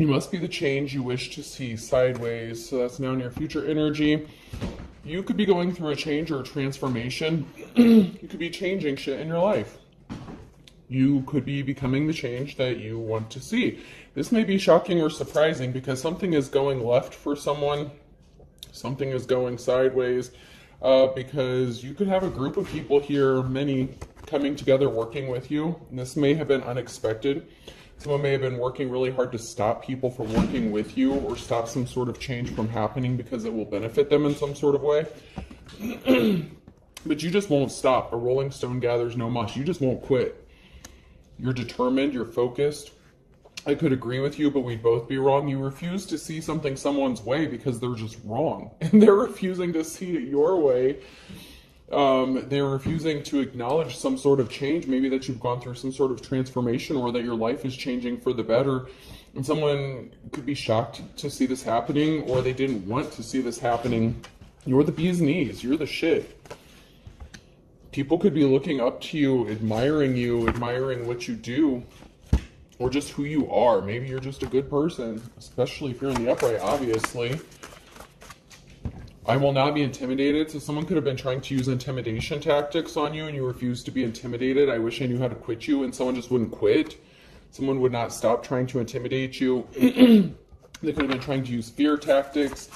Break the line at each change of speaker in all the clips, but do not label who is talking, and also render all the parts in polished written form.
You must be the change you wish to see sideways. So that's now near future energy. You could be going through a change or a transformation. You could be changing shit in your life. You could be becoming the change that you want to see. This may be shocking or surprising because something is going left for someone. Something is going sideways because you could have a group of people here, many coming together, working with you. And this may have been unexpected. Someone may have been working really hard to stop people from working with you or stop some sort of change from happening because it will benefit them in some sort of way. But you just won't stop. A rolling stone gathers no moss. You just won't quit. You're determined. You're focused. I could agree with you, but we'd both be wrong. You refuse to see something someone's way because they're just wrong. And they're refusing to see it your way. They're refusing to acknowledge some sort of change, maybe that you've gone through some sort of transformation or that your life is changing for the better. And someone could be shocked to see this happening, or they didn't want to see this happening. You're the bee's knees. You're the shit. People could be looking up to you, admiring what you do, or just who you are. Maybe you're just a good person, especially if you're in the upright, obviously. I will not be intimidated. So someone could have been trying to use intimidation tactics on you and you refused to be intimidated. I wish I knew how to quit you, and someone just wouldn't quit. Someone would not stop trying to intimidate you. They could have been trying to use fear tactics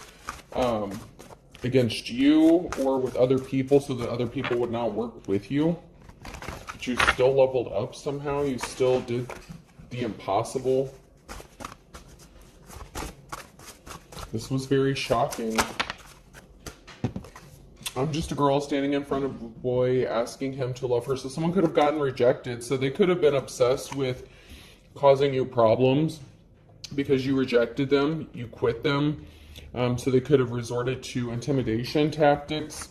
against you or with other people so that other people would not work with you. But you still leveled up somehow. You still did the impossible. This was very shocking. I'm just a girl standing in front of a boy asking him to love her. So someone could have gotten rejected. So they could have been obsessed with causing you problems because you rejected them, you quit them. So they could have resorted to intimidation tactics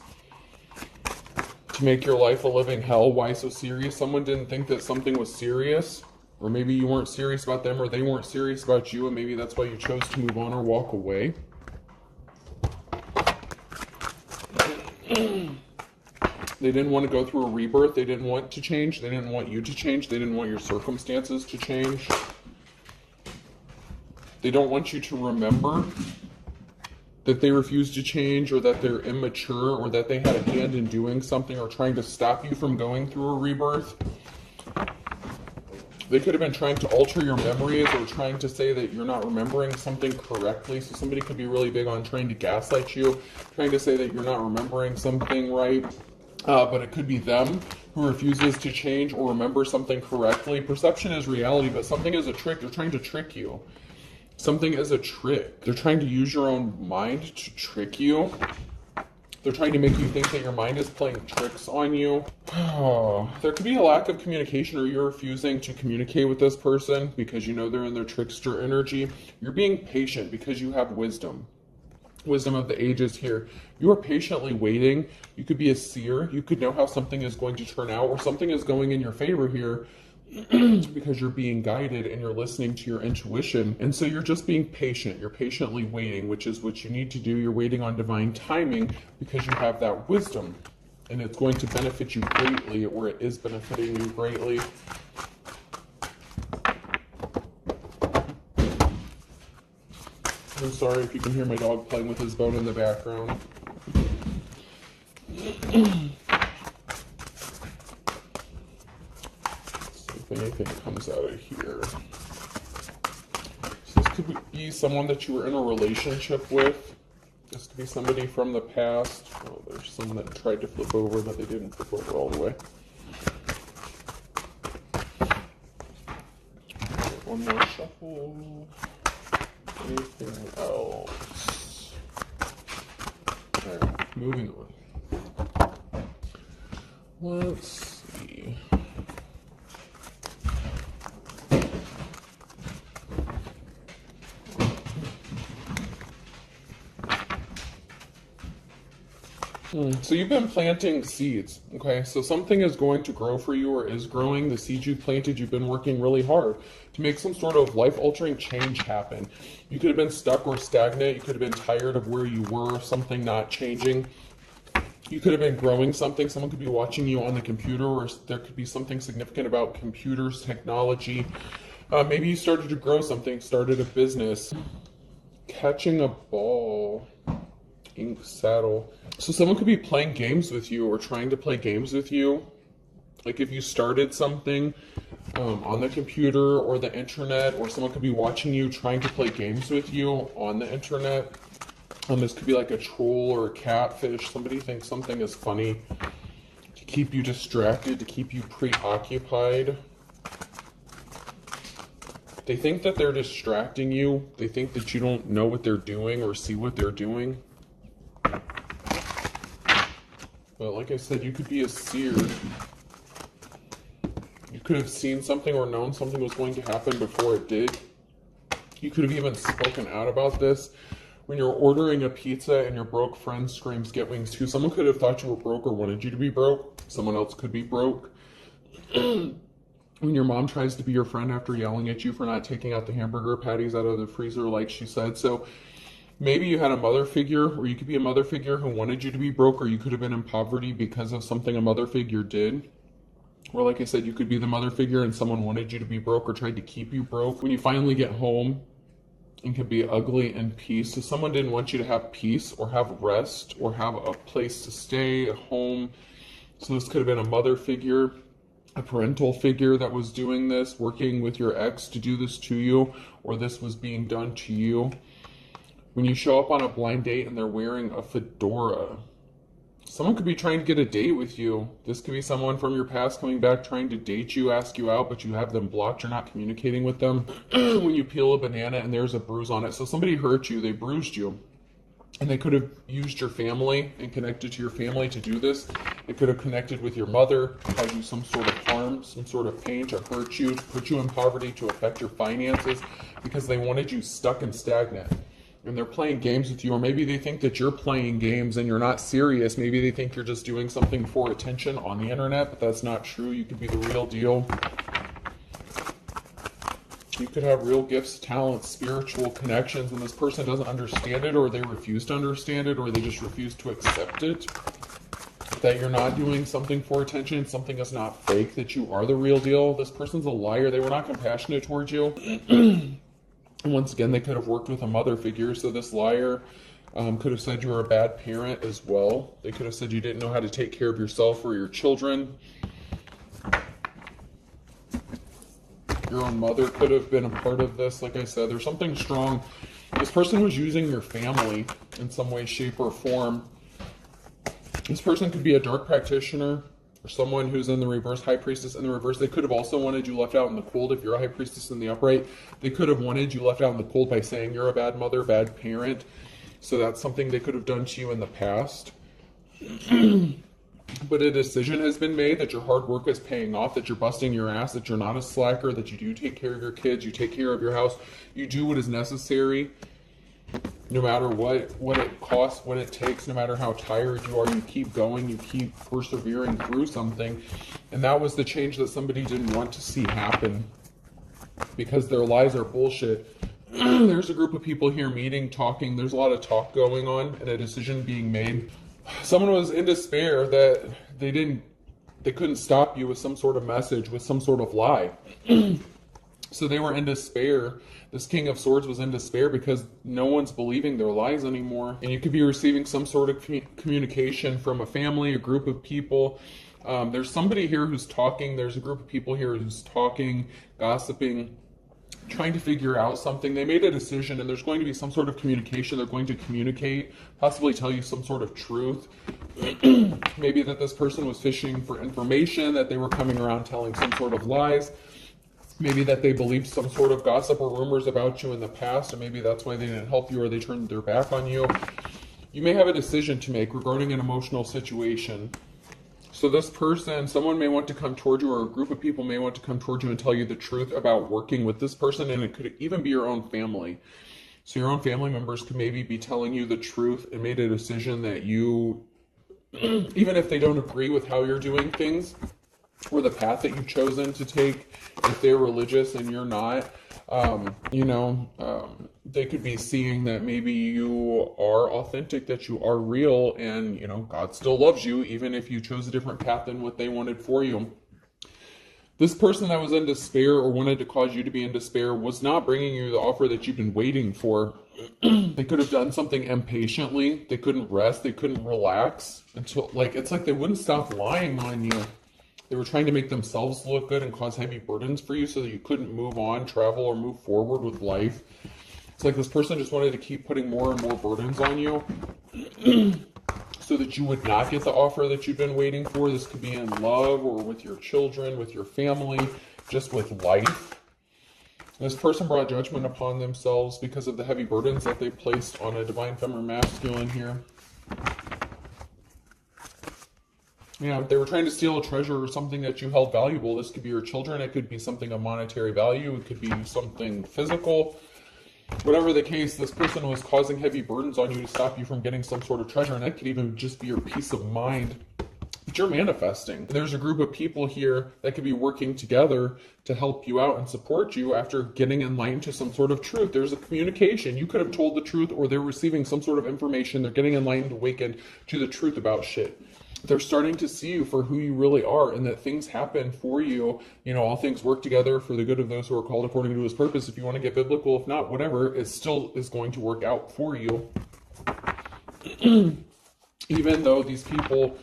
to make your life a living hell. Why so serious? Someone didn't think that something was serious, or maybe you weren't serious about them, or they weren't serious about you, and maybe that's why you chose to move on or walk away. They didn't want to go through a rebirth. They didn't want to change. They didn't want you to change. They didn't want your circumstances to change. They don't want you to remember that they refused to change, or that they're immature, or that they had a hand in doing something or trying to stop you from going through a rebirth. They could have been trying to alter your memories or trying to say that you're not remembering something correctly. So somebody could be really big on trying to gaslight you, trying to say that you're not remembering something right. But it could be them who refuses to change or remember something correctly. Perception is reality, but something is a trick. They're trying to trick you. Something is a trick. They're trying to use your own mind to trick you. They're trying to make you think that your mind is playing tricks on you. There could be a lack of communication, or you're refusing to communicate with this person because you know they're in their trickster energy. You're being patient because you have wisdom. Wisdom of the ages here. You are patiently waiting. You could be a seer. You could know how something is going to turn out, or something is going in your favor here because you're being guided and you're listening to your intuition. And so you're just being patient. You're patiently waiting, which is what you need to do. You're waiting on divine timing because you have that wisdom, and it's going to benefit you greatly, or it is benefiting you greatly. I'm sorry if you can hear my dog playing with his bone in the background. If anything comes out of here. So this could be someone that you were in a relationship with. This could be somebody from the past. Oh, there's someone that tried to flip over, but they didn't flip over all the way. One more shuffle. Anything else? Alright, moving on. Let's see. So you've been planting seeds, okay? So something is going to grow for you, or is growing. The seeds you planted, you've been working really hard to make some sort of life-altering change happen. You could have been stuck or stagnant. You could have been tired of where you were, something not changing. You could have been growing something. Someone could be watching you on the computer, or there could be something significant about computers, technology. Maybe you started to grow something, started a business. Catching a ball. Ink saddle. So someone could be playing games with you or trying to play games with you. Like if you started something on the computer or the internet, or someone could be watching you trying to play games with you on the internet. This could be like a troll or a catfish. Somebody thinks something is funny to keep you distracted, to keep you preoccupied. They think that they're distracting you. They think that you don't know what they're doing or see what they're doing. But like I said, you could be a seer. You could have seen something or known something was going to happen before it did. You could have even spoken out about this. When you're ordering a pizza and your broke friend screams, "Get wings too," someone could have thought you were broke or wanted you to be broke. Someone else could be broke. When your mom tries to be your friend after yelling at you for not taking out the hamburger patties out of the freezer like she said. So maybe you had a mother figure, or you could be a mother figure who wanted you to be broke, or you could have been in poverty because of something a mother figure did. Or like I said, you could be the mother figure and someone wanted you to be broke or tried to keep you broke. When you finally get home, it can be ugly in peace. So someone didn't want you to have peace or have rest or have a place to stay, a home. So this could have been a mother figure, a parental figure that was doing this, working with your ex to do this to you, or this was being done to you. When you show up on a blind date and they're wearing a fedora, someone could be trying to get a date with you. This could be someone from your past coming back trying to date you, ask you out, but you have them blocked. You're not communicating with them. When you peel a banana and there's a bruise on it. So somebody hurt you, they bruised you. And they could have used your family and connected to your family to do this. It could have connected with your mother, caused you some sort of harm, some sort of pain, to hurt you, to put you in poverty, to affect your finances, because they wanted you stuck and stagnant. And they're playing games with you, or maybe they think that you're playing games and you're not serious. Maybe they think you're just doing something for attention on the internet, but that's not true. You could be the real deal. You could have real gifts, talents, spiritual connections, and this person doesn't understand it, or they refuse to understand it, or they just refuse to accept it. That you're not doing something for attention, something is not fake, that you are the real deal. This person's a liar. They were not compassionate towards you. Once again, they could have worked with a mother figure, so this liar could have said you were a bad parent as well. They could have said you didn't know how to take care of yourself or your children. Your own mother could have been a part of this. Like I said, there's something strong. This person was using your family in some way, shape, or form. This person could be a dark practitioner, or someone who's in the reverse, high priestess in the reverse. They could have also wanted you left out in the cold. If you're a high priestess in the upright, they could have wanted you left out in the cold by saying you're a bad mother, bad parent. So that's something they could have done to you in the past. But a decision has been made that your hard work is paying off, that you're busting your ass, that you're not a slacker, that you do take care of your kids, you take care of your house, you do what is necessary. No matter what it costs, what it takes, no matter how tired you are, you keep going, you keep persevering through something. And that was the change that somebody didn't want to see happen, because their lies are bullshit. There's a group of people here meeting, talking. There's a lot of talk going on and a decision being made. Someone was in despair that they couldn't stop you with some sort of message, with some sort of lie. So they were in despair. This King of Swords was in despair because no one's believing their lies anymore. And you could be receiving some sort of communication from a family, a group of people. There's somebody here who's talking. There's a group of people here who's talking, gossiping, trying to figure out something. They made a decision, and there's going to be some sort of communication. They're going to communicate, possibly tell you some sort of truth. Maybe that this person was fishing for information, that they were coming around telling some sort of lies. Maybe that they believed some sort of gossip or rumors about you in the past, and maybe that's why they didn't help you or they turned their back on you. You may have a decision to make regarding an emotional situation. So this person, someone may want to come toward you, or a group of people may want to come toward you and tell you the truth about working with this person, and it could even be your own family. So your own family members could maybe be telling you the truth and made a decision that you, even if they don't agree with how you're doing things, or the path that you've chosen to take, if they're religious and you're not, they could be seeing that maybe you are authentic, that you are real, and, God still loves you, even if you chose a different path than what they wanted for you. This person that was in despair or wanted to cause you to be in despair was not bringing you the offer that you've been waiting for. They could have done something impatiently. They couldn't rest. They couldn't relax until, like, it's like they wouldn't stop lying on you. They were trying to make themselves look good and cause heavy burdens for you so that you couldn't move on, travel, or move forward with life. It's like this person just wanted to keep putting more and more burdens on you so that you would not get the offer that you've been waiting for. This could be in love or with your children, with your family, just with life. This person brought judgment upon themselves because of the heavy burdens that they placed on a divine feminine masculine here. Yeah, they were trying to steal a treasure or something that you held valuable. This could be your children. It could be something of monetary value. It could be something physical. Whatever the case, this person was causing heavy burdens on you to stop you from getting some sort of treasure. And that could even just be your peace of mind that you're manifesting. There's a group of people here that could be working together to help you out and support you after getting enlightened to some sort of truth. There's a communication. You could have told the truth, or they're receiving some sort of information. They're getting enlightened, awakened to the truth about shit. They're starting to see you for who you really are, and that things happen for you. You know, all things work together for the good of those who are called according to his purpose. If you want to get biblical, if not, whatever, it still is going to work out for you. Even though these people,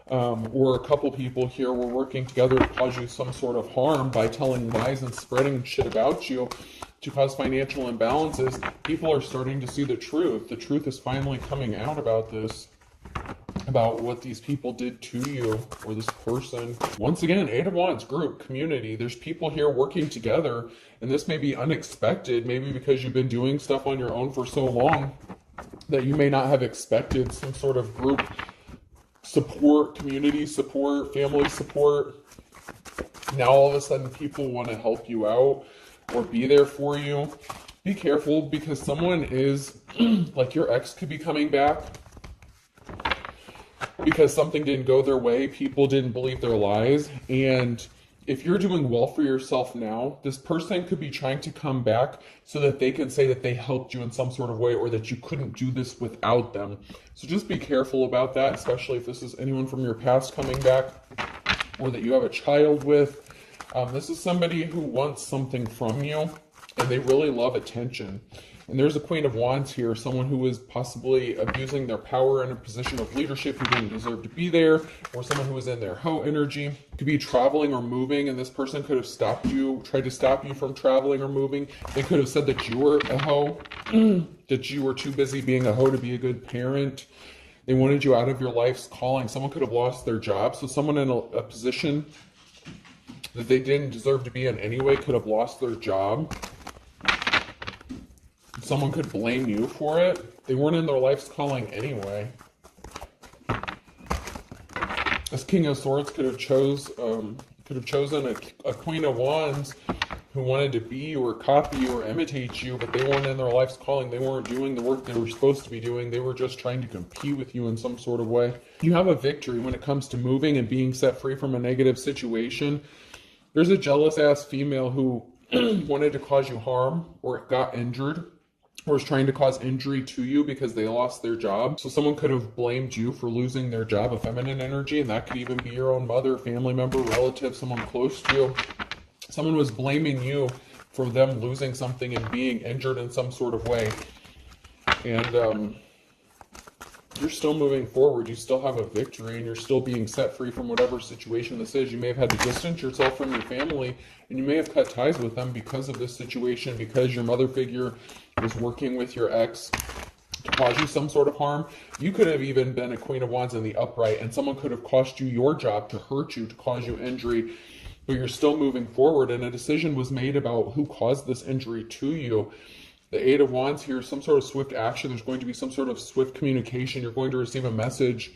or a couple people here, were working together to cause you some sort of harm by telling lies and spreading shit about you to cause financial imbalances, people are starting to see the truth. The truth is finally coming out about this. About what these people did to you, or this person. Once again, 8 of Wands, group, community. There's people here working together, and this may be unexpected, maybe because you've been doing stuff on your own for so long that you may not have expected some sort of group support, community support, family support. Now all of a sudden people want to help you out or be there for you. Be careful, because someone is, like your ex could be coming back because something didn't go their way, people didn't believe their lies, and if you're doing well for yourself now, this person could be trying to come back so that they can say that they helped you in some sort of way, or that you couldn't do this without them. So just be careful about that, especially if this is anyone from your past coming back, or that you have a child with. This is somebody who wants something from you, and they really love attention. And there's a Queen of Wands here, someone who is possibly abusing their power in a position of leadership who didn't deserve to be there, or someone who is in their hoe energy. Could be traveling or moving, and this person could have stopped you, tried to stop you from traveling or moving. They could have said that you were a hoe, that you were too busy being a hoe to be a good parent. They wanted you out of your life's calling. Someone could have lost their job. So someone in a position that they didn't deserve to be in anyway could have lost their job. Someone could blame you for it. They weren't in their life's calling anyway. This King of Swords could have chosen a Queen of Wands who wanted to be or copy or imitate you, but they weren't in their life's calling. They weren't doing the work they were supposed to be doing. They were just trying to compete with you in some sort of way. You have a victory when it comes to moving and being set free from a negative situation. There's a jealous-ass female who wanted to cause you harm, or got injured, or is trying to cause injury to you because they lost their job. So someone could have blamed you for losing their job, a feminine energy, and that could even be your own mother, family member, relative, someone close to you. Someone was blaming you for them losing something and being injured in some sort of way. And you're still moving forward. You still have a victory, and you're still being set free from whatever situation this is. You may have had to distance yourself from your family, and you may have cut ties with them because of this situation, because your mother figure was working with your ex to cause you some sort of harm. You could have even been a Queen of Wands in the upright, and someone could have cost you your job to hurt you, to cause you injury, but you're still moving forward, and a decision was made about who caused this injury to you. The 8 of Wands here, some sort of swift action. There's going to be some sort of swift communication. You're going to receive a message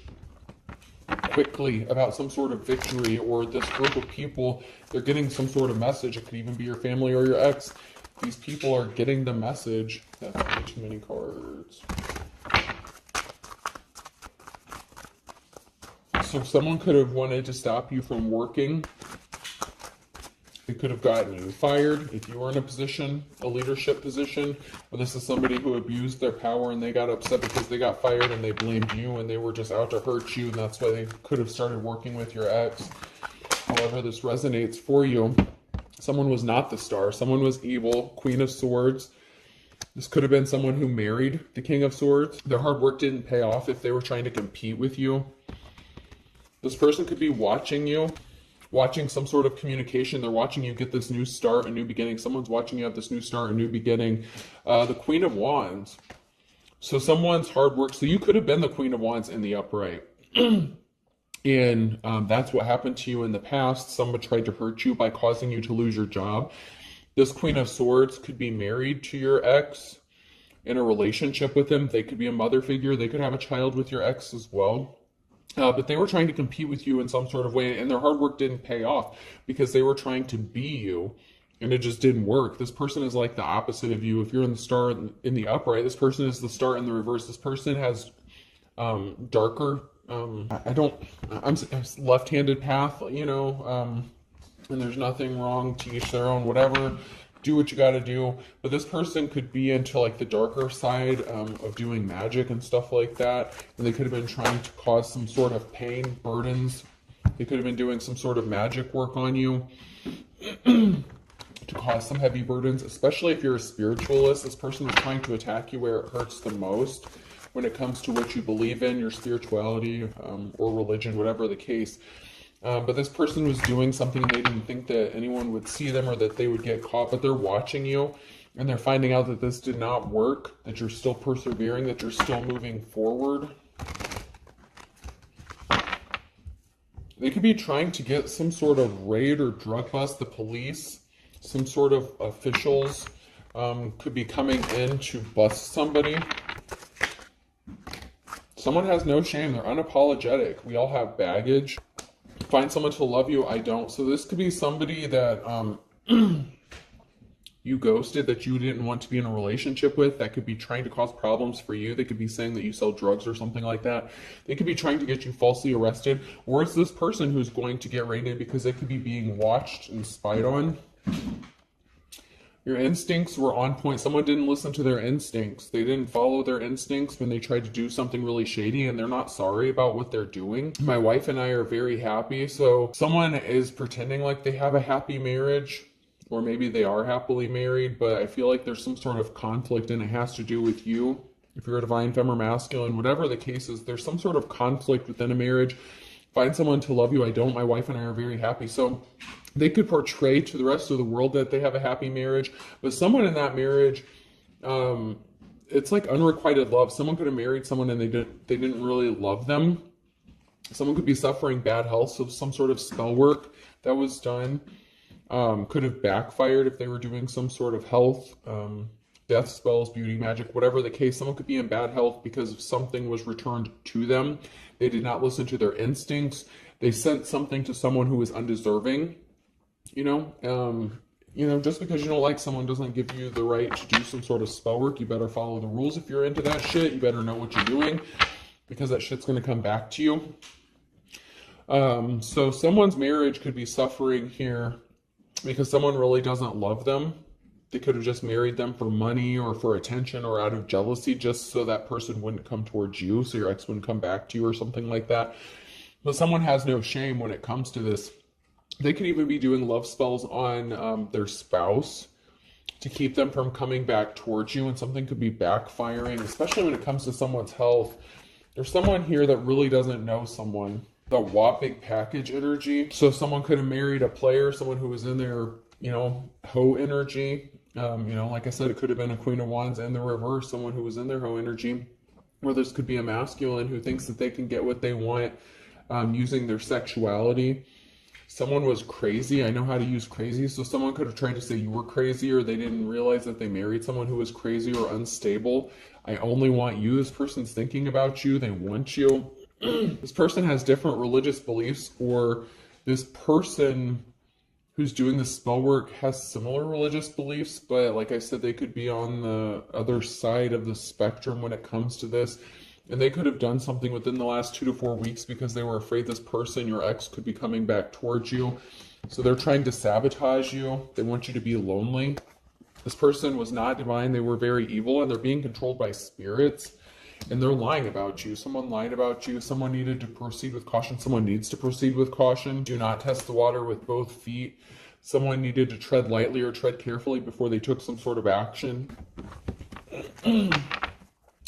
quickly about some sort of victory, or this group of people, they're getting some sort of message. It could even be your family or your ex. These people are getting the message. That's way too many cards. So someone could have wanted to stop you from working. They could have gotten you fired if you were in a position, a leadership position. Or this is somebody who abused their power and they got upset because they got fired and they blamed you and they were just out to hurt you, and that's why they could have started working with your ex. however this resonates for you. Someone was not the star. Someone was evil. Queen of Swords. This could have been someone who married the King of Swords. Their hard work didn't pay off if they were trying to compete with you. This person could be watching you, watching some sort of communication. They're watching you get this new start, a new beginning. Someone's watching you have this new start, a new beginning. The Queen of Wands. So someone's hard work. So you could have been the Queen of Wands in the upright. And that's what happened to you in the past. Someone tried to hurt you by causing you to lose your job. This Queen of Swords could be married to your ex, in a relationship with him. They could be a mother figure. They could have a child with your ex as well. But they were trying to compete with you in some sort of way, and their hard work didn't pay off because they were trying to be you, and it just didn't work. This person is like the opposite of you. If you're in the star in the upright, this person is the star in the reverse. This person has darker... I'm left-handed path, you know, and there's nothing wrong, to each their own, whatever, do what you got to do. But this person could be into like the darker side of doing magic and stuff like that, and they could have been trying to cause some sort of pain, burdens. They could have been doing some sort of magic work on you to cause some heavy burdens, especially if you're a spiritualist. This person is trying to attack you where it hurts the most, when it comes to what you believe in, your spirituality or religion, whatever the case. But this person was doing something they didn't think that anyone would see them or that they would get caught, but they're watching you and they're finding out that this did not work, that you're still persevering, that you're still moving forward. They could be trying to get some sort of raid or drug bust. The police, some sort of officials could be coming in to bust somebody. Someone has no shame. They're unapologetic. We all have baggage. Find someone to love you. I don't. So this could be somebody that you ghosted, that you didn't want to be in a relationship with, that could be trying to cause problems for you. They could be saying that you sell drugs or something like that. They could be trying to get you falsely arrested. Or it's this person who's going to get raided because they could be being watched and spied on. Your instincts were on point. Someone didn't listen to their instincts. They didn't follow their instincts when they tried to do something really shady, and they're not sorry about what they're doing. My wife and I are very happy. So someone is pretending like they have a happy marriage, or maybe they are happily married, but I feel like there's some sort of conflict, and it has to do with you. If you're a divine femme or masculine, whatever the case is, there's some sort of conflict within a marriage. Find someone to love you. I don't. My wife and I are very happy. So they could portray to the rest of the world that they have a happy marriage, but someone in that marriage, it's like unrequited love. Someone could have married someone and they didn't really love them. Someone could be suffering bad health, so some sort of spell work that was done could have backfired if they were doing some sort of health, death spells, beauty magic, whatever the case. Someone could be in bad health because something was returned to them. They did not listen to their instincts. They sent something to someone who was undeserving. You know, just because you don't like someone doesn't give you the right to do some sort of spell work. You better follow the rules if you're into that shit. You better know what you're doing, because that shit's going to come back to you. So someone's marriage could be suffering here because someone really doesn't love them. They could have just married them for money or for attention or out of jealousy, just so that person wouldn't come towards you, so your ex wouldn't come back to you or something like that. But someone has no shame when it comes to this. They could even be doing love spells on their spouse to keep them from coming back towards you, and something could be backfiring, especially when it comes to someone's health. There's someone here that really doesn't know someone. The WAP big package energy. So someone could have married a player, someone who was in their, hoe energy. Like I said, it could have been a Queen of Wands and the reverse, someone who was in their hoe energy. Or this could be a masculine who thinks that they can get what they want using their sexuality. Someone was crazy. I know how to use crazy. So someone could have tried to say you were crazy, or they didn't realize that they married someone who was crazy or unstable. I only want you. This person's thinking about you. They want you. This person has different religious beliefs, or this person who's doing the spell work has similar religious beliefs, but like I said, they could be on the other side of the spectrum when it comes to this. And they could have done something within the last 2 to 4 weeks because they were afraid this person, your ex, could be coming back towards you. So they're trying to sabotage you. They want you to be lonely. This person was not divine. They were very evil, and they're being controlled by spirits. and they're lying about you. Someone lied about you. Someone needed to proceed with caution. Someone needs to proceed with caution. Do not test the water with both feet. Someone needed to tread lightly or tread carefully before they took some sort of action.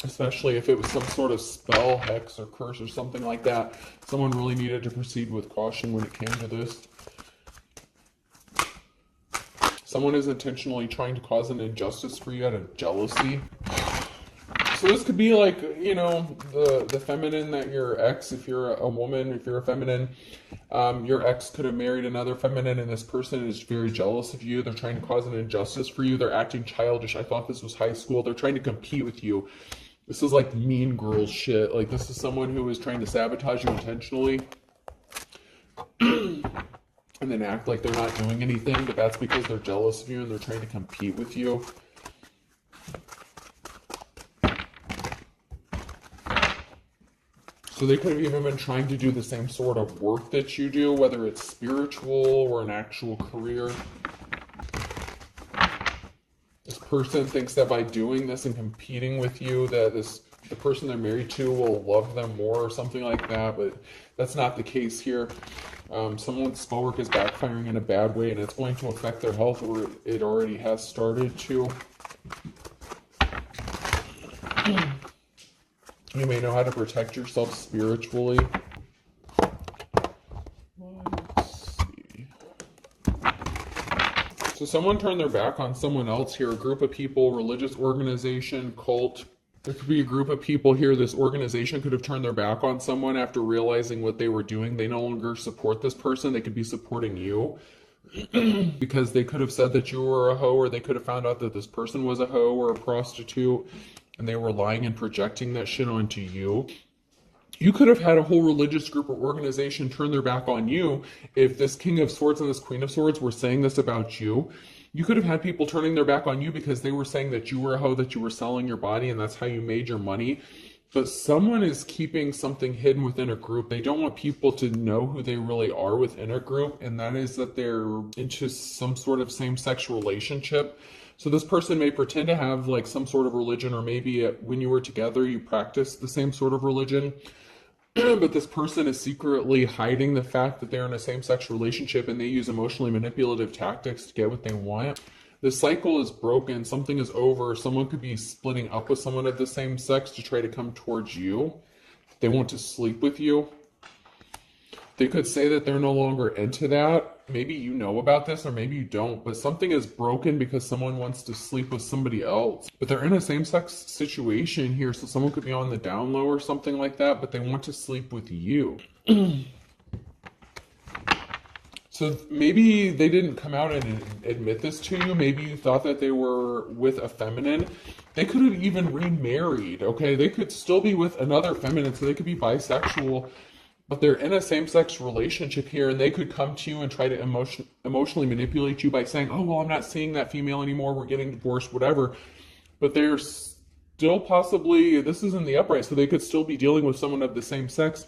Especially if it was some sort of spell, hex, or curse or something like that. Someone really needed to proceed with caution when it came to this. Someone is intentionally trying to cause an injustice for you out of jealousy. So this could be like, you know, the feminine that your ex, if you're a woman, if you're a feminine, your ex could have married another feminine, and this person is very jealous of you. They're trying to cause an injustice for you. They're acting childish. I thought this was high school. They're trying to compete with you. This is like mean girls shit. Like, this is someone who is trying to sabotage you intentionally. And then act like they're not doing anything, but that's because they're jealous of you and they're trying to compete with you. So they could have even been trying to do the same sort of work that you do, whether it's spiritual or an actual career. This person thinks that by doing this and competing with you, that the person they're married to will love them more or something like that, but that's not the case here. Someone's spell work is backfiring in a bad way, and it's going to affect their health, or it already has started to. You may know how to protect yourself spiritually. Let's see. So someone turned their back on someone else here, a group of people, religious organization, cult. There could be a group of people here. This organization could have turned their back on someone after realizing what they were doing. They no longer support this person. They could be supporting you because they could have said that you were a hoe, or they could have found out that this person was a hoe or a prostitute, and they were lying and projecting that shit onto you. You could have had a whole religious group or organization turn their back on you if this King of Swords and this Queen of Swords were saying this about you. You could have had people turning their back on you because they were saying that you were a hoe, that you were selling your body, and that's how you made your money. But someone is keeping something hidden within a group. They don't want people to know who they really are within a group, and that is that they're into some sort of same-sex relationship. So this person may pretend to have like some sort of religion, or maybe when you were together you practiced the same sort of religion. But this person is secretly hiding the fact that they're in a same-sex relationship, and they use emotionally manipulative tactics to get what they want. The cycle is broken. Something is over. Someone could be splitting up with someone of the same sex to try to come towards you. They want to sleep with you. They could say that they're no longer into that. Maybe you know about this, or maybe you don't, but something is broken because someone wants to sleep with somebody else. But they're in a same-sex situation here, so someone could be on the down low or something like that, but they want to sleep with you. So maybe they didn't come out and admit this to you. Maybe you thought that they were with a feminine. They could have even remarried, okay? They could still be with another feminine, so they could be bisexual, but they're in a same-sex relationship here, and they could come to you and try to emotionally manipulate you by saying, oh, well, I'm not seeing that female anymore, we're getting divorced, whatever. But they're still possibly, this is in the upright, so they could still be dealing with someone of the same sex.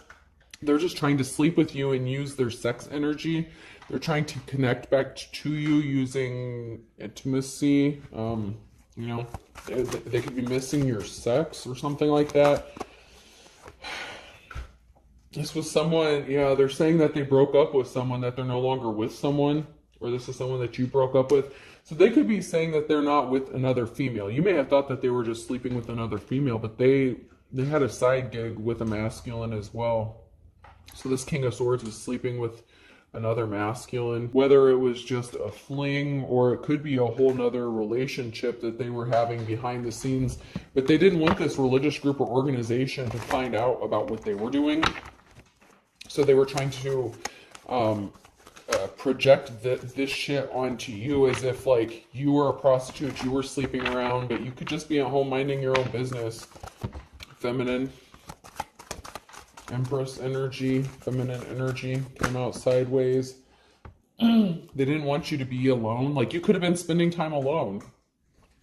They're just trying to sleep with you and use their sex energy. They're trying to connect back to you using intimacy. You know, they could be missing your sex or something like that. This was someone, yeah, they're saying that they broke up with someone, that they're no longer with someone, or this is someone that you broke up with. So they could be saying that they're not with another female. You may have thought that they were just sleeping with another female, but they had a side gig with a masculine as well. So this King of Swords is sleeping with another masculine, whether it was just a fling or it could be a whole nother relationship that they were having behind the scenes. But they didn't want this religious group or organization to find out about what they were doing. So they were trying to project this shit onto you as if like you were a prostitute, you were sleeping around, but you could just be at home minding your own business. Feminine. Empress energy, feminine energy came out sideways. They didn't want you to be alone. Like, you could have been spending time alone.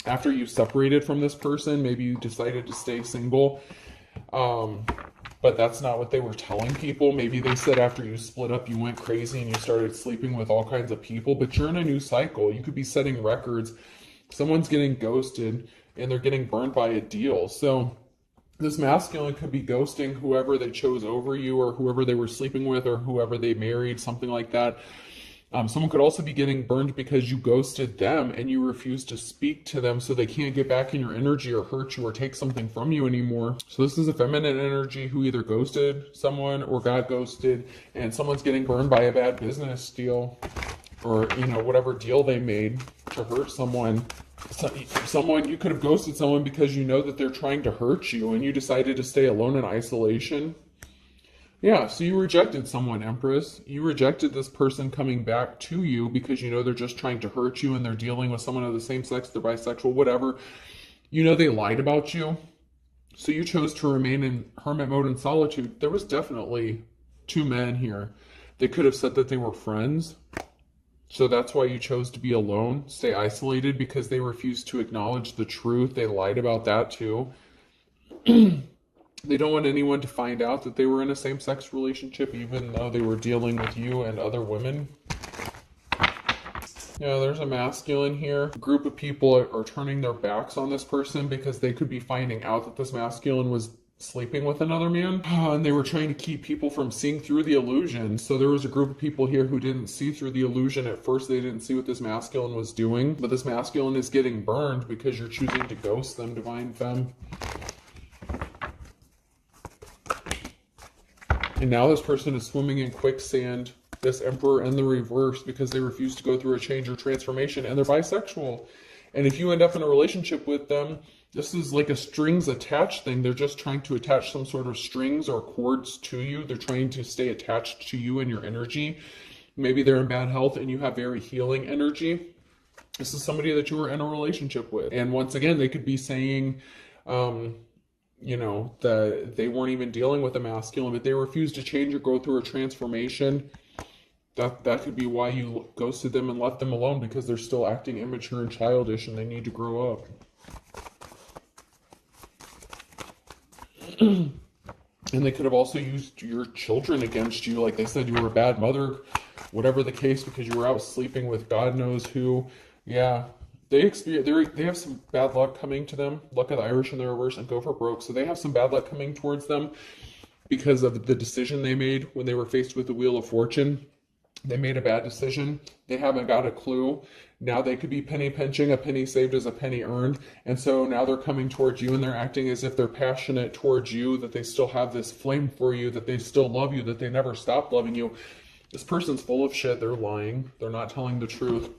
After you separated from this person, maybe you decided to stay single. But that's not what they were telling people. Maybe they said after you split up, you went crazy and you started sleeping with all kinds of people. But you're in a new cycle. You could be setting records. Someone's getting ghosted and they're getting burned by a deal. So This masculine could be ghosting whoever they chose over you, or whoever they were sleeping with, or whoever they married, something like that. Someone could also be getting burned because you ghosted them and you refuse to speak to them, so they can't get back in your energy or hurt you or take something from you anymore. So this is a feminine energy who either ghosted someone or got ghosted, and someone's getting burned by a bad business deal, or whatever deal they made to hurt someone. Someone, you could have ghosted someone because you know that they're trying to hurt you and you decided to stay alone in isolation. Yeah, so you rejected someone, Empress. You rejected this person coming back to you because you know they're just trying to hurt you and they're dealing with someone of the same sex, they're bisexual, whatever. You know they lied about you. So you chose to remain in hermit mode and solitude. There was definitely two men here. They could have said that they were friends. So that's why you chose to be alone, stay isolated, because they refused to acknowledge the truth. They lied about that too. They don't want anyone to find out that they were in a same-sex relationship, even though they were dealing with you and other women. Yeah, there's a masculine here. A group of people are turning their backs on this person because they could be finding out that this masculine was sleeping with another man, and they were trying to keep people from seeing through the illusion. So there was a group of people here who didn't see through the illusion at first. They didn't see what this masculine was doing, but this masculine is getting burned because you're choosing to ghost them, Divine Femme. And now this person is swimming in quicksand, this Emperor in the reverse, because they refuse to go through a change or transformation, and they're bisexual. And if you end up in a relationship with them, this is like a strings attached thing. They're just trying to attach some sort of strings or cords to you. They're trying to stay attached to you and your energy. Maybe they're in bad health and you have very healing energy. This is somebody that you were in a relationship with. And once again, they could be saying, that they weren't even dealing with a masculine, but they refused to change or go through a transformation. That could be why you ghosted them and left them alone, because they're still acting immature and childish and they need to grow up. And they could have also used your children against you. Like they said, you were a bad mother, whatever the case, because you were out sleeping with God knows who. Yeah. They have some bad luck coming to them. Luck of the Irish in the reverse and go for broke. So they have some bad luck coming towards them because of the decision they made when they were faced with the Wheel of Fortune. They made a bad decision. They haven't got a clue. Now they could be penny pinching. A penny saved is a penny earned. And so now they're coming towards you and they're acting as if they're passionate towards you, that they still have this flame for you, that they still love you, that they never stopped loving you. This person's full of shit. They're lying. They're not telling the truth.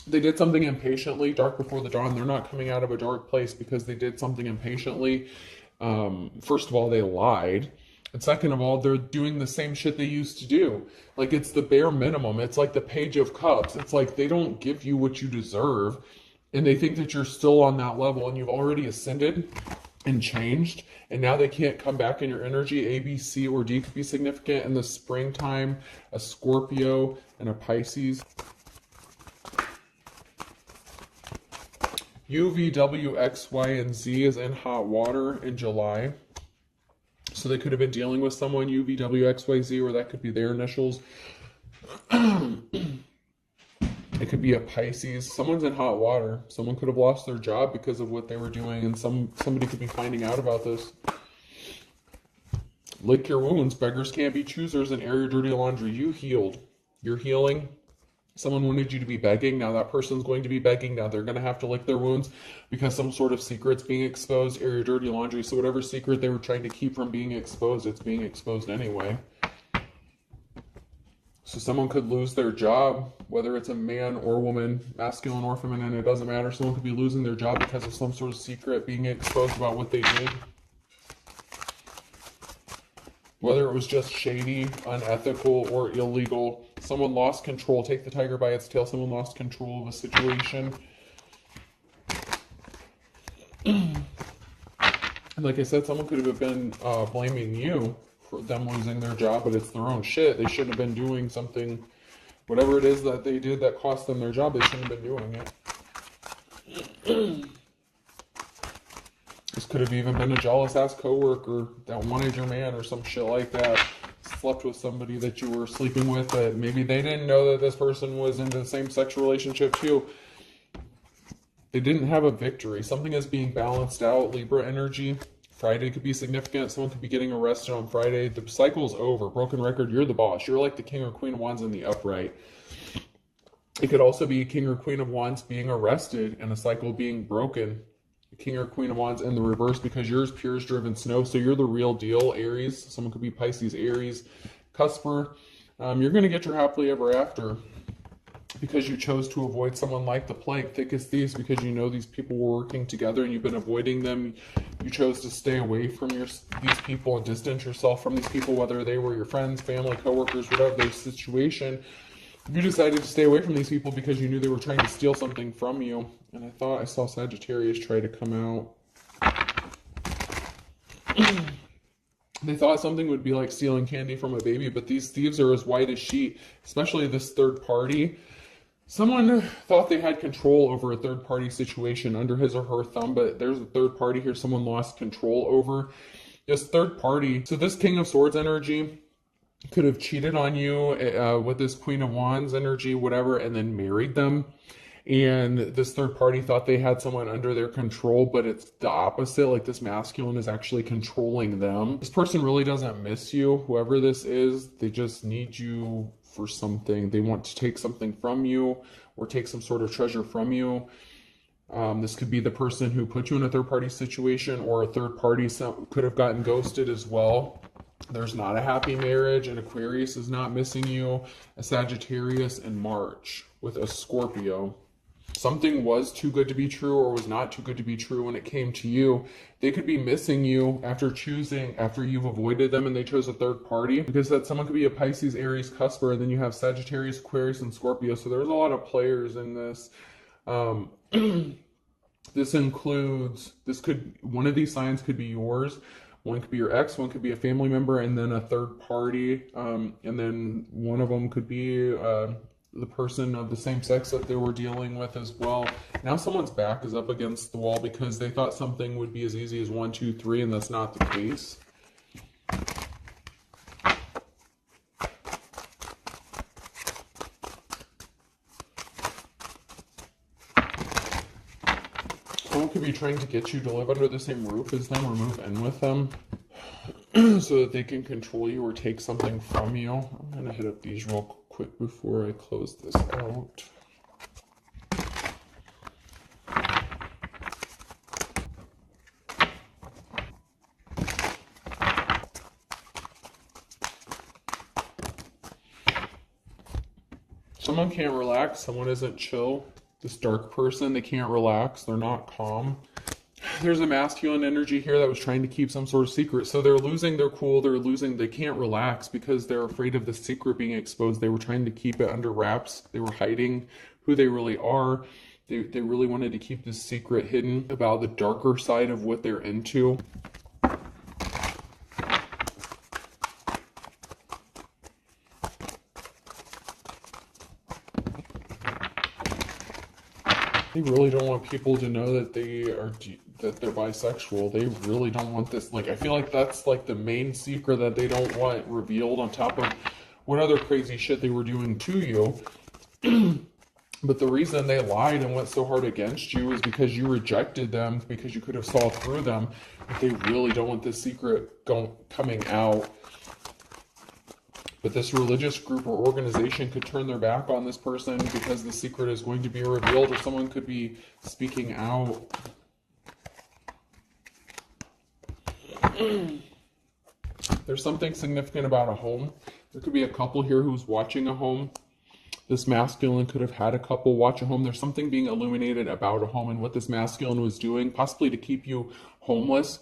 They did something impatiently, dark before the dawn. They're not coming out of a dark place because they did something impatiently. First of all, they lied. And second of all, they're doing the same shit they used to do. Like, it's the bare minimum. It's like the Page of Cups. It's like they don't give you what you deserve. And they think that you're still on that level and you've already ascended and changed. And now they can't come back in your energy. A, B, C, or D could be significant in the springtime. A Scorpio and a Pisces. U, V, W, X, Y, and Z is in hot water in July. So they could have been dealing with someone, U, V, W, X, Y, Z, or that could be their initials. It could be a Pisces. Someone's in hot water. Someone could have lost their job because of what they were doing, and somebody could be finding out about this. Lick your wounds. Beggars can't be choosers, and air your dirty laundry. You healed. You're healing. Someone wanted you to be begging. Now that person's going to be begging. Now they're going to have to lick their wounds because some sort of secret's being exposed. Air your dirty laundry. So whatever secret they were trying to keep from being exposed, it's being exposed anyway. So someone could lose their job, whether it's a man or woman, masculine or feminine, it doesn't matter. Someone could be losing their job because of some sort of secret being exposed about what they did. Whether it was just shady, unethical, or illegal. Someone lost control. Take the tiger by its tail. Someone lost control of a situation. And like I said, someone could have been blaming you for them losing their job, but it's their own shit. They shouldn't have been doing something, whatever it is that they did that cost them their job, they shouldn't have been doing it. This could have even been a jealous-ass coworker that wanted your man or some shit like that. Slept with somebody that you were sleeping with, but maybe they didn't know that this person was into the same sexual relationship too. They didn't have a victory. Something is being balanced out. Libra energy. Friday could be significant. Someone could be getting arrested on Friday. The cycle's over. Broken record, you're the boss. You're like the king or queen of wands in the upright. It could also be a king or queen of wands being arrested and a cycle being broken. King or queen of wands in the reverse, because yours pure is driven snow. So you're the real deal, Aries. Someone could be Pisces, Aries, cusper. You're going to get your happily ever after because you chose to avoid someone like the plague, thick as thieves, because you know these people were working together and you've been avoiding them. You chose to stay away from these people and distance yourself from these people, whether they were your friends, family, coworkers, whatever their situation. You decided to stay away from these people because you knew they were trying to steal something from you. And I thought I saw Sagittarius try to come out. They thought something would be like stealing candy from a baby, but these thieves are as white as sheet, especially this third party. Someone thought they had control over a third party situation under his or her thumb, but there's a third party here someone lost control over. This third party, so this King of Swords energy could have cheated on you with this Queen of Wands energy, whatever, and then married them. And this third party thought they had someone under their control, but it's the opposite. Like this masculine is actually controlling them. This person really doesn't miss you, whoever this is. They just need you for something. They want to take something from you or take some sort of treasure from you. This could be the person who put you in a third party situation, or a third party could have gotten ghosted as well. There's not a happy marriage. An Aquarius is not missing you. A Sagittarius in March with a Scorpio. Something was too good to be true or was not too good to be true when it came to you. They could be missing you after you've avoided them and they chose a third party. Because that someone could be a Pisces, Aries, cusper, and then you have Sagittarius, Aquarius, and Scorpio. So there's a lot of players in this. This includes, one of these signs could be yours. One could be your ex, one could be a family member, and then a third party. And then one of them could be the person of the same sex that they were dealing with as well. Now someone's back is up against the wall because they thought something would be as easy as 1, 2, 3, and that's not the case. Someone could be trying to get you to live under the same roof as them or move in with them so that they can control you or take something from you. I'm going to hit up these real quick before I close this out. Someone can't relax. Someone isn't chill. This dark person, they can't relax. They're not calm. There's a masculine energy here that was trying to keep some sort of secret. So they're losing their cool. They can't relax because they're afraid of the secret being exposed. They were trying to keep it under wraps. They were hiding who they really are. They really wanted to keep this secret hidden about the darker side of what they're into. They really don't want people to know that they're bisexual. They really don't want this. Like, I feel like that's like the main secret that they don't want revealed, on top of what other crazy shit they were doing to you. But the reason they lied and went so hard against you is because you rejected them, because you could have saw through them. But they really don't want this secret coming out. But this religious group or organization could turn their back on this person because the secret is going to be revealed, or someone could be speaking out. There's something significant about a home. There could be a couple here who's watching a home. This masculine could have had a couple watch a home. There's something being illuminated about a home and what this masculine was doing, possibly to keep you homeless.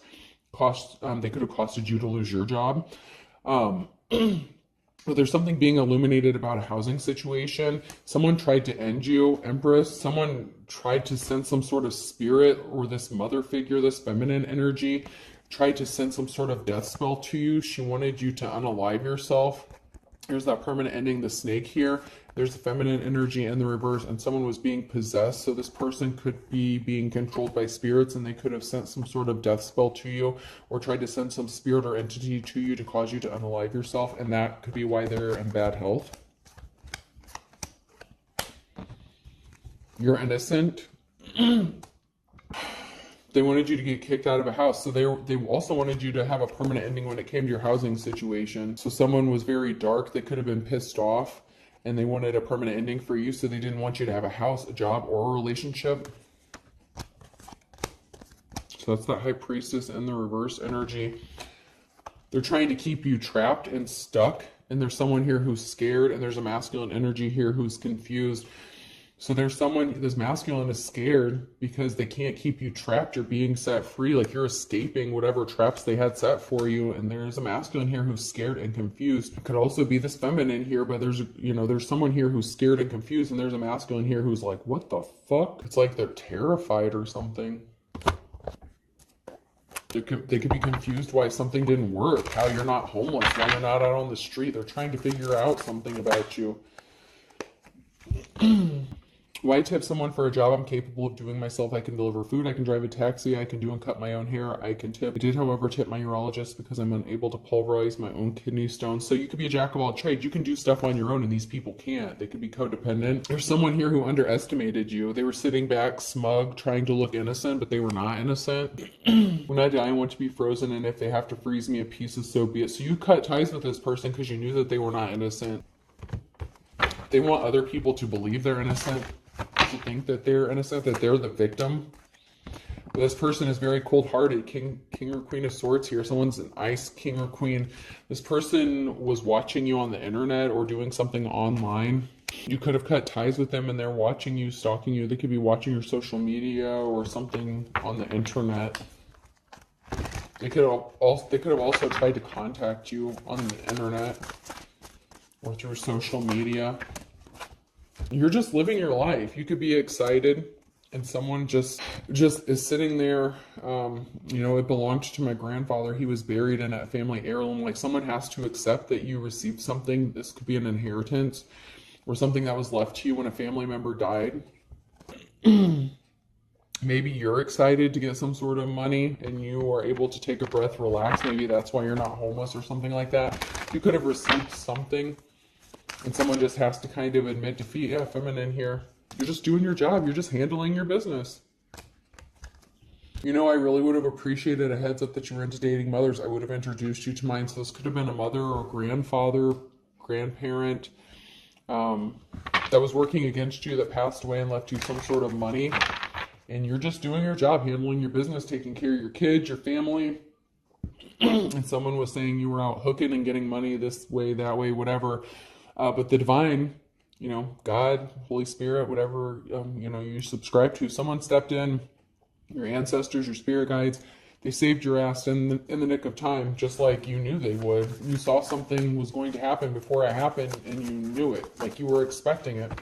They could have costed you to lose your job. But there's something being illuminated about a housing situation. Someone tried to end you, Empress. Someone tried to send some sort of spirit, or this mother figure, this feminine energy, tried to send some sort of death spell to you. She wanted you to unalive yourself. There's that permanent ending, the snake here. There's the feminine energy in the reverse, and someone was being possessed. So this person could be being controlled by spirits, and they could have sent some sort of death spell to you, or tried to send some spirit or entity to you to cause you to unalive yourself, and that could be why they're in bad health. You're innocent. The They wanted you to get kicked out of a house. So they also wanted you to have a permanent ending when it came to your housing situation. So someone was very dark. They could have been pissed off and they wanted a permanent ending for you. So they didn't want you to have a house, a job, or a relationship. So that's that High Priestess in the reverse energy. They're trying to keep you trapped and stuck. And there's someone here who's scared. And there's a masculine energy here who's confused. So there's someone, this masculine is scared because they can't keep you trapped. You're being set free, like you're escaping whatever traps they had set for you. And there's a masculine here who's scared and confused. It could also be this feminine here, but there's, there's someone here who's scared and confused. And there's a masculine here who's like, what the fuck? It's like they're terrified or something. They could be confused why something didn't work, how you're not homeless, why you're not out on the street. They're trying to figure out something about you. Why tip someone for a job I'm capable of doing myself? I can deliver food, I can drive a taxi, I can do and cut my own hair, I can tip. I did, however, tip my urologist because I'm unable to pulverize my own kidney stones. So you could be a jack of all trades. You can do stuff on your own and these people can't. They could be codependent. There's someone here who underestimated you. They were sitting back, smug, trying to look innocent, but they were not innocent. When I die, I want to be frozen, and if they have to freeze me in pieces, so be it. So you cut ties with this person because you knew that they were not innocent. They want other people to believe they're innocent, to think that they're innocent, that they're the victim. But this person is very cold-hearted. King or Queen of Swords here. Someone's an ice king or queen. This person was watching you on the internet or doing something online. You could have cut ties with them and they're watching you, stalking you. They could be watching your social media or something on the internet. They could have also tried to contact you on the internet or through social media. You're just living your life. You could be excited and someone just is sitting there. It belonged to my grandfather. He was buried in a family heirloom. Like, someone has to accept that you received something. This could be an inheritance or something that was left to you when a family member died. Maybe you're excited to get some sort of money and you are able to take a breath, relax. Maybe that's why you're not homeless or something like that. You could have received something. And someone just has to kind of admit defeat. Yeah, feminine here. You're just doing your job. You're just handling your business. I really would have appreciated a heads up that you were into dating mothers. I would have introduced you to mine. So this could have been a mother or a grandfather, grandparent that was working against you, that passed away and left you some sort of money. And you're just doing your job, handling your business, taking care of your kids, your family. And someone was saying you were out hooking and getting money this way, that way, whatever. But the divine, God, Holy Spirit, whatever, you subscribe to, someone stepped in, your ancestors, your spirit guides, they saved your ass in the nick of time, just like you knew they would. You saw something was going to happen before it happened, and you knew it, like you were expecting it.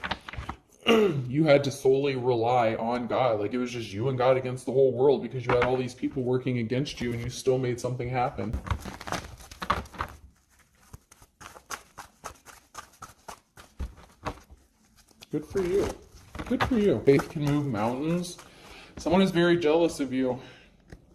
You had to solely rely on God, like it was just you and God against the whole world, because you had all these people working against you, and you still made something happen. Good for you. Good for you. Faith can move mountains. Someone is very jealous of you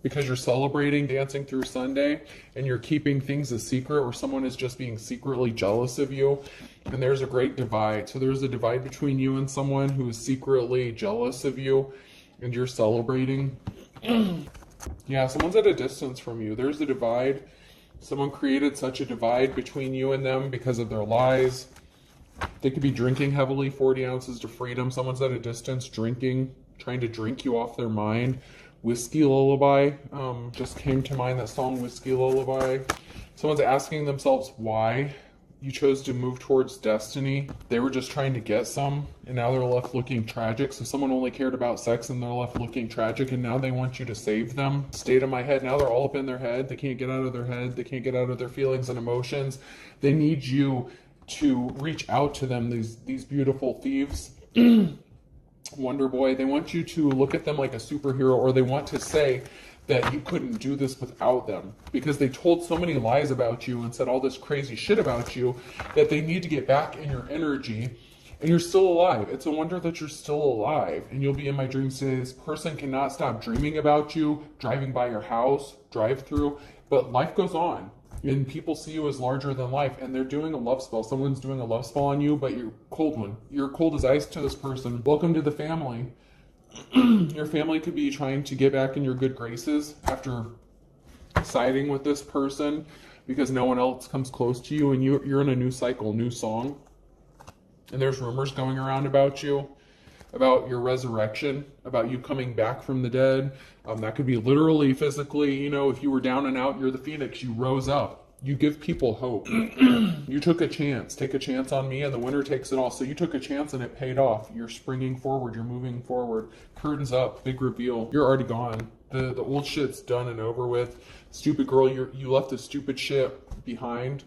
because you're celebrating, dancing through Sunday, and you're keeping things a secret, or someone is just being secretly jealous of you. And there's a great divide. So there's a divide between you and someone who is secretly jealous of you, and you're celebrating. Yeah, someone's at a distance from you. There's a divide. Someone created such a divide between you and them because of their lies. They could be drinking heavily, 40 ounces to freedom. Someone's at a distance drinking, trying to drink you off their mind. Whiskey Lullaby just came to mind, that song Whiskey Lullaby. Someone's asking themselves why you chose to move towards destiny. They were just trying to get some, and now they're left looking tragic. So someone only cared about sex and they're left looking tragic, and now they want you to save them. State of my head, now they're all up in their head. They can't get out of their head. They can't get out of their feelings and emotions. They need you to reach out to them, these beautiful thieves. Wonder Boy, they want you to look at them like a superhero, or they want to say that you couldn't do this without them, because they told so many lies about you and said all this crazy shit about you that they need to get back in your energy, and you're still alive. It's a wonder that you're still alive, and you'll be in my dreams today. This person cannot stop dreaming about you, driving by your house, drive through, but life goes on. And people see you as larger than life, and they're doing a love spell. Someone's doing a love spell on you, but you're cold one. You're cold as ice to this person. Welcome to the family. Your family could be trying to get back in your good graces after siding with this person because no one else comes close to you, and you're in a new cycle, new song. And there's rumors going around about you, about your resurrection, about you coming back from the dead. That could be literally, physically, you know, if you were down and out, you're the phoenix, you rose up. You give people hope. You took a chance. Take a chance on me, and the winner takes it all. So you took a chance, and it paid off. You're springing forward. You're moving forward. Curtains up. Big reveal. You're already gone. The old shit's done and over with. Stupid girl, you left the stupid shit behind.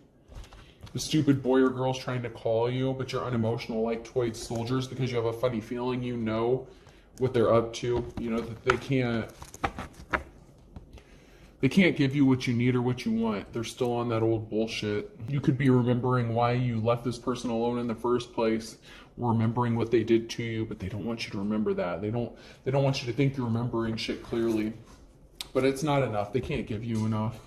The stupid boy or girl's trying to call you, but you're unemotional like toy soldiers because you have a funny feeling you know what they're up to. You know that they can't give you what you need or what you want. They're still on that old bullshit. You could be remembering why you left this person alone in the first place, remembering what they did to you, but they don't want you to remember that. They don't want you to think you're remembering shit clearly. But it's not enough. They can't give you enough.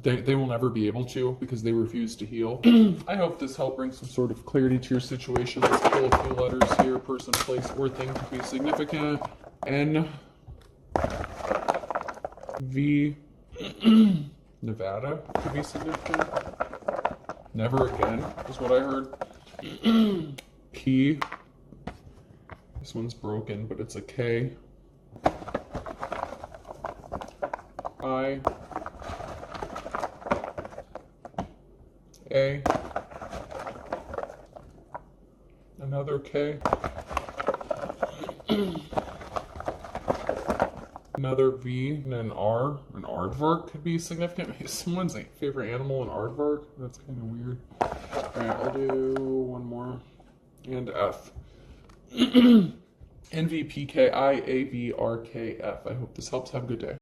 They will never be able to because they refuse to heal. I hope this helped bring some sort of clarity to your situation. Let's pull a few letters here. Person, place, or thing to be significant. N. V. Nevada could be significant. Never again is what I heard. P. This one's broken, but it's a K. I. A. Another K. Another V and an R. An aardvark could be significant. Someone's favorite animal, an aardvark. That's kind of weird. Alright, I'll do one more. And F. NVPKIAVRKF. I hope this helps. Have a good day.